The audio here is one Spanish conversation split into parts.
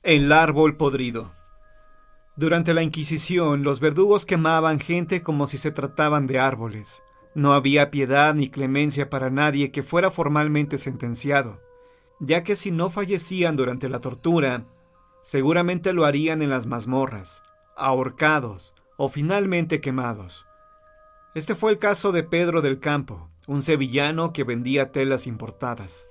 El árbol podrido. Durante la Inquisición, los verdugos quemaban gente como si se trataban de árboles. No había piedad ni clemencia para nadie que fuera formalmente sentenciado, ya que si no fallecían durante la tortura, seguramente lo harían en las mazmorras, ahorcados o finalmente quemados. Este fue el caso de Pedro del Campo, un sevillano que vendía telas importadas.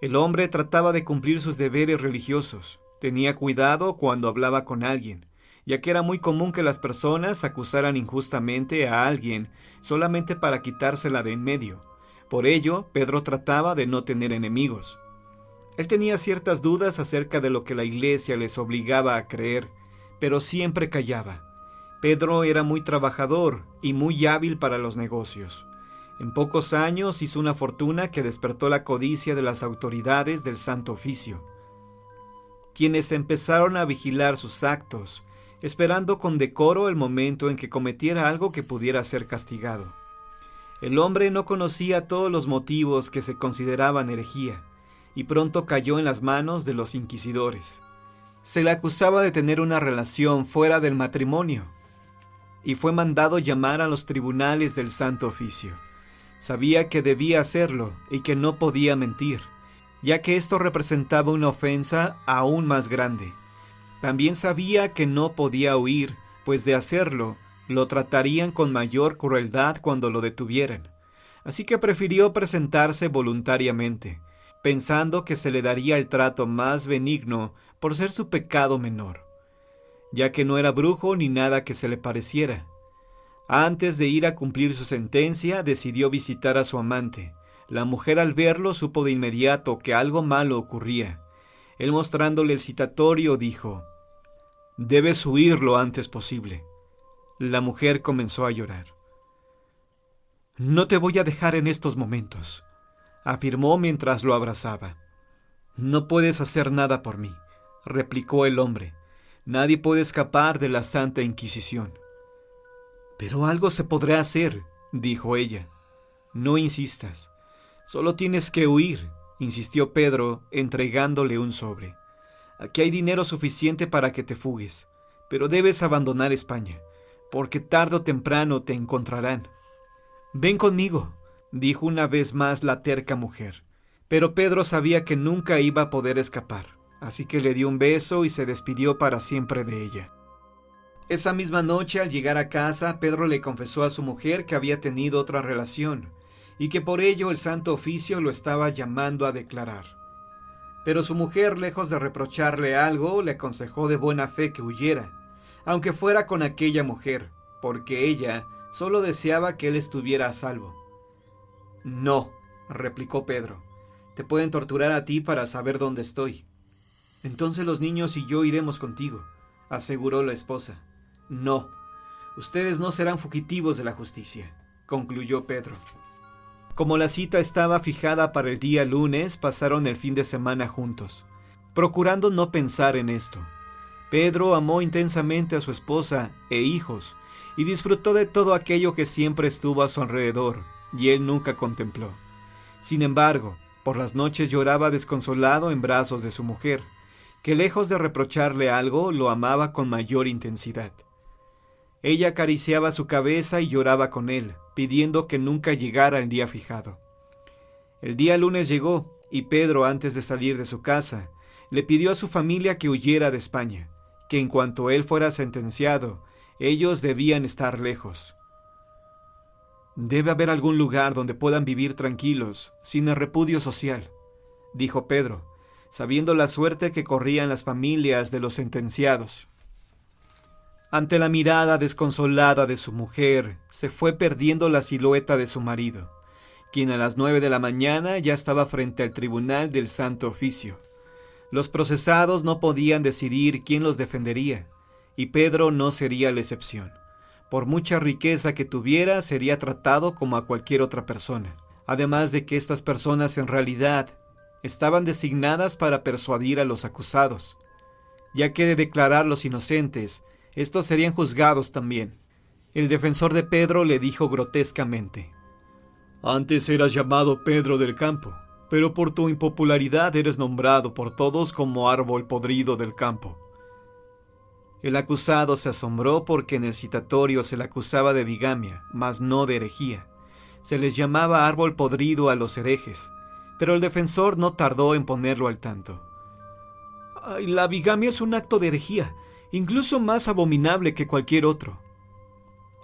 El hombre trataba de cumplir sus deberes religiosos. Tenía cuidado cuando hablaba con alguien, ya que era muy común que las personas acusaran injustamente a alguien solamente para quitársela de en medio. Por ello, Pedro trataba de no tener enemigos. Él tenía ciertas dudas acerca de lo que la iglesia les obligaba a creer, pero siempre callaba. Pedro era muy trabajador y muy hábil para los negocios. En pocos años hizo una fortuna que despertó la codicia de las autoridades del Santo Oficio, quienes empezaron a vigilar sus actos, esperando con decoro el momento en que cometiera algo que pudiera ser castigado. El hombre no conocía todos los motivos que se consideraban herejía, y pronto cayó en las manos de los inquisidores. Se le acusaba de tener una relación fuera del matrimonio, y fue mandado llamar a los tribunales del Santo Oficio. Sabía que debía hacerlo y que no podía mentir, ya que esto representaba una ofensa aún más grande. También sabía que no podía huir, pues de hacerlo, lo tratarían con mayor crueldad cuando lo detuvieran. Así que prefirió presentarse voluntariamente, pensando que se le daría el trato más benigno por ser su pecado menor, ya que no era brujo ni nada que se le pareciera. Antes de ir a cumplir su sentencia, decidió visitar a su amante. La mujer al verlo supo de inmediato que algo malo ocurría. Él, mostrándole el citatorio, dijo: «Debes huir lo antes posible». La mujer comenzó a llorar. «No te voy a dejar en estos momentos», afirmó mientras lo abrazaba. «No puedes hacer nada por mí», replicó el hombre. «Nadie puede escapar de la Santa Inquisición». «Pero algo se podrá hacer», dijo ella. «No insistas. Solo tienes que huir», insistió Pedro, entregándole un sobre. «Aquí hay dinero suficiente para que te fugues, pero debes abandonar España, porque tarde o temprano te encontrarán». «Ven conmigo», dijo una vez más la terca mujer. Pero Pedro sabía que nunca iba a poder escapar, así que le dio un beso y se despidió para siempre de ella. Esa misma noche, al llegar a casa, Pedro le confesó a su mujer que había tenido otra relación, y que por ello el Santo Oficio lo estaba llamando a declarar. Pero su mujer, lejos de reprocharle algo, le aconsejó de buena fe que huyera, aunque fuera con aquella mujer, porque ella solo deseaba que él estuviera a salvo. «No», replicó Pedro, «te pueden torturar a ti para saber dónde estoy». «Entonces los niños y yo iremos contigo», aseguró la esposa. «No, ustedes no serán fugitivos de la justicia», concluyó Pedro. Como la cita estaba fijada para el día lunes, pasaron el fin de semana juntos, procurando no pensar en esto. Pedro amó intensamente a su esposa e hijos, y disfrutó de todo aquello que siempre estuvo a su alrededor, y él nunca contempló. Sin embargo, por las noches lloraba desconsolado en brazos de su mujer, que lejos de reprocharle algo, lo amaba con mayor intensidad. Ella acariciaba su cabeza y lloraba con él, pidiendo que nunca llegara el día fijado. El día lunes llegó, y Pedro, antes de salir de su casa, le pidió a su familia que huyera de España, que en cuanto él fuera sentenciado, ellos debían estar lejos. «Debe haber algún lugar donde puedan vivir tranquilos, sin el repudio social», dijo Pedro, sabiendo la suerte que corrían las familias de los sentenciados. Ante la mirada desconsolada de su mujer, se fue perdiendo la silueta de su marido, quien a las 9 de la mañana ya estaba frente al tribunal del Santo Oficio. Los procesados no podían decidir quién los defendería, y Pedro no sería la excepción. Por mucha riqueza que tuviera, sería tratado como a cualquier otra persona. Además de que estas personas en realidad estaban designadas para persuadir a los acusados, ya que de declararlos inocentes, estos serían juzgados también. El defensor de Pedro le dijo grotescamente: «Antes eras llamado Pedro del Campo, pero por tu impopularidad eres nombrado por todos como árbol podrido del campo. El acusado se asombró porque en el citatorio se le acusaba de bigamia, mas no de herejía. Se les llamaba árbol podrido a los herejes, pero el defensor no tardó en ponerlo al tanto. Ay, la bigamia es un acto de herejía, incluso más abominable que cualquier otro.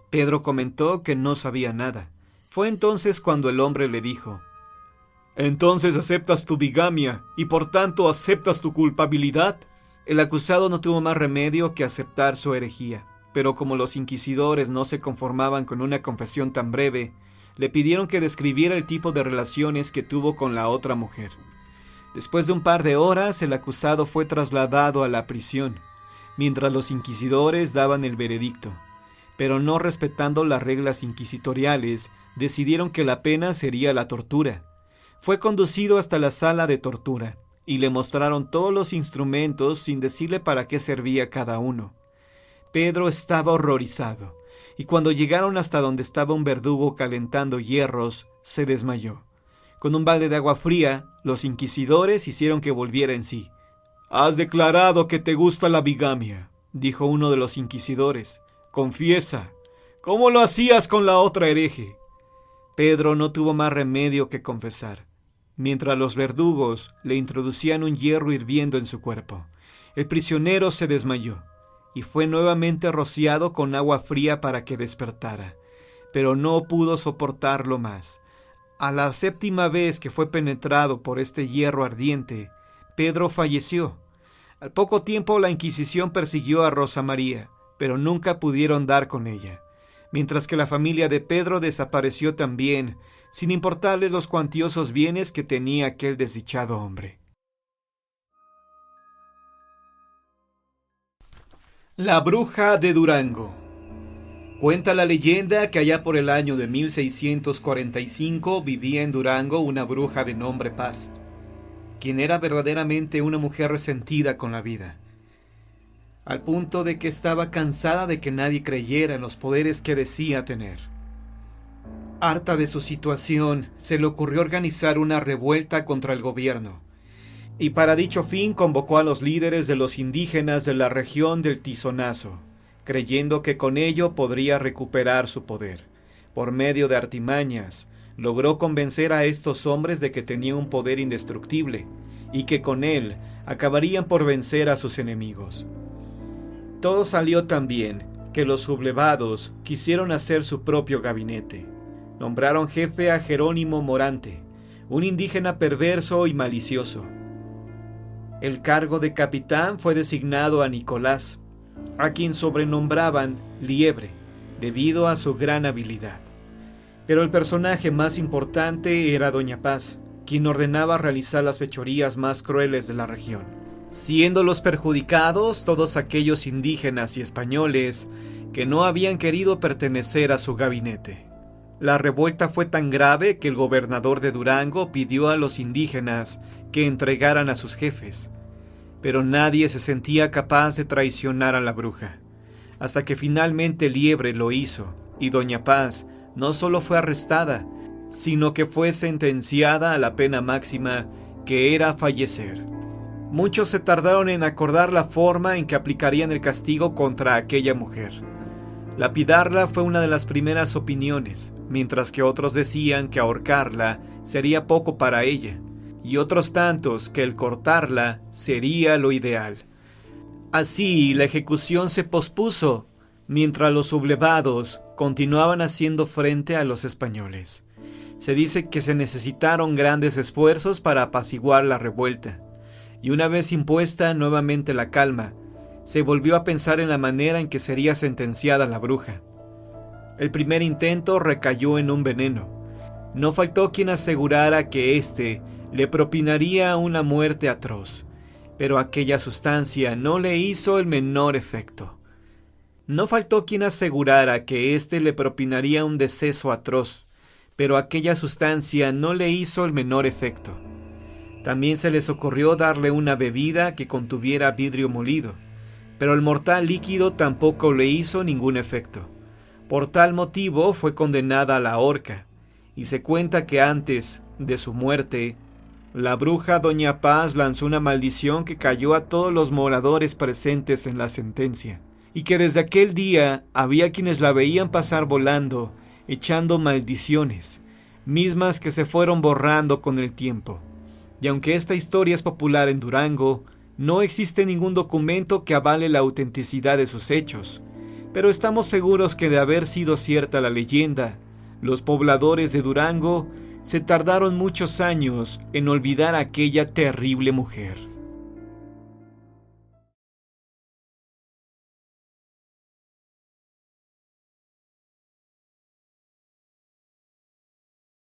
Pedro comentó que no sabía nada. Fue entonces cuando el hombre le dijo: «¿Entonces aceptas tu bigamia y por tanto aceptas tu culpabilidad?» El acusado no tuvo más remedio que aceptar su herejía, pero como los inquisidores no se conformaban con una confesión tan breve, le pidieron que describiera el tipo de relaciones que tuvo con la otra mujer. Después de un par de horas, el acusado fue trasladado a la prisión, mientras los inquisidores daban el veredicto. Pero no respetando las reglas inquisitoriales, decidieron que la pena sería la tortura. Fue conducido hasta la sala de tortura, y le mostraron todos los instrumentos sin decirle para qué servía cada uno. Pedro estaba horrorizado, y cuando llegaron hasta donde estaba un verdugo calentando hierros, se desmayó. Con un balde de agua fría, los inquisidores hicieron que volviera en sí. «Has declarado que te gusta la bigamia», dijo uno de los inquisidores. «Confiesa, ¿cómo lo hacías con la otra hereje?» Pedro no tuvo más remedio que confesar, mientras los verdugos le introducían un hierro hirviendo en su cuerpo. El prisionero se desmayó y fue nuevamente rociado con agua fría para que despertara, pero no pudo soportarlo más. A la 7ª vez que fue penetrado por este hierro ardiente, Pedro falleció. Al poco tiempo la Inquisición persiguió a Rosa María, pero nunca pudieron dar con ella, mientras que la familia de Pedro desapareció también, sin importarle los cuantiosos bienes que tenía aquel desdichado hombre. La bruja de Durango. Cuenta la leyenda que allá por el año de 1645 vivía en Durango una bruja de nombre Paz, quien era verdaderamente una mujer resentida con la vida, al punto de que estaba cansada de que nadie creyera en los poderes que decía tener. Harta de su situación, se le ocurrió organizar una revuelta contra el gobierno, y para dicho fin convocó a los líderes de los indígenas de la región del Tizonazo, creyendo que con ello podría recuperar su poder. Por medio de artimañas, logró convencer a estos hombres de que tenía un poder indestructible, y que con él acabarían por vencer a sus enemigos. Todo salió tan bien que los sublevados quisieron hacer su propio gabinete. Nombraron jefe a Jerónimo Morante, un indígena perverso y malicioso. El cargo de capitán fue designado a Nicolás, a quien sobrenombraban Liebre, debido a su gran habilidad. Pero el personaje más importante era Doña Paz, quien ordenaba realizar las fechorías más crueles de la región, siendo los perjudicados todos aquellos indígenas y españoles que no habían querido pertenecer a su gabinete. La revuelta fue tan grave que el gobernador de Durango pidió a los indígenas que entregaran a sus jefes, pero nadie se sentía capaz de traicionar a la bruja, hasta que finalmente Liebre lo hizo, y Doña Paz no solo fue arrestada, sino que fue sentenciada a la pena máxima, que era fallecer. Muchos se tardaron en acordar la forma en que aplicarían el castigo contra aquella mujer. Lapidarla fue una de las primeras opiniones, mientras que otros decían que ahorcarla sería poco para ella, y otros tantos que el cortarla sería lo ideal. Así, la ejecución se pospuso, mientras los sublevados continuaban haciendo frente a los españoles. Se dice que se necesitaron grandes esfuerzos para apaciguar la revuelta, y una vez impuesta nuevamente la calma, se volvió a pensar en la manera en que sería sentenciada la bruja. El primer intento recayó en un veneno. No faltó quien asegurara que éste le propinaría una muerte atroz, pero aquella sustancia no le hizo el menor efecto. No faltó quien asegurara que éste le propinaría un deceso atroz, pero aquella sustancia no le hizo el menor efecto. También se les ocurrió darle una bebida que contuviera vidrio molido, pero el mortal líquido tampoco le hizo ningún efecto. Por tal motivo fue condenada a la horca, y se cuenta que antes de su muerte La bruja Doña Paz lanzó una maldición que cayó a todos los moradores presentes en la sentencia, y que desde aquel día había quienes la veían pasar volando, echando maldiciones, mismas que se fueron borrando con el tiempo. Y aunque esta historia es popular en Durango, no existe ningún documento que avale la autenticidad de sus hechos, pero estamos seguros que de haber sido cierta la leyenda, los pobladores de Durango se tardaron muchos años en olvidar a aquella terrible mujer.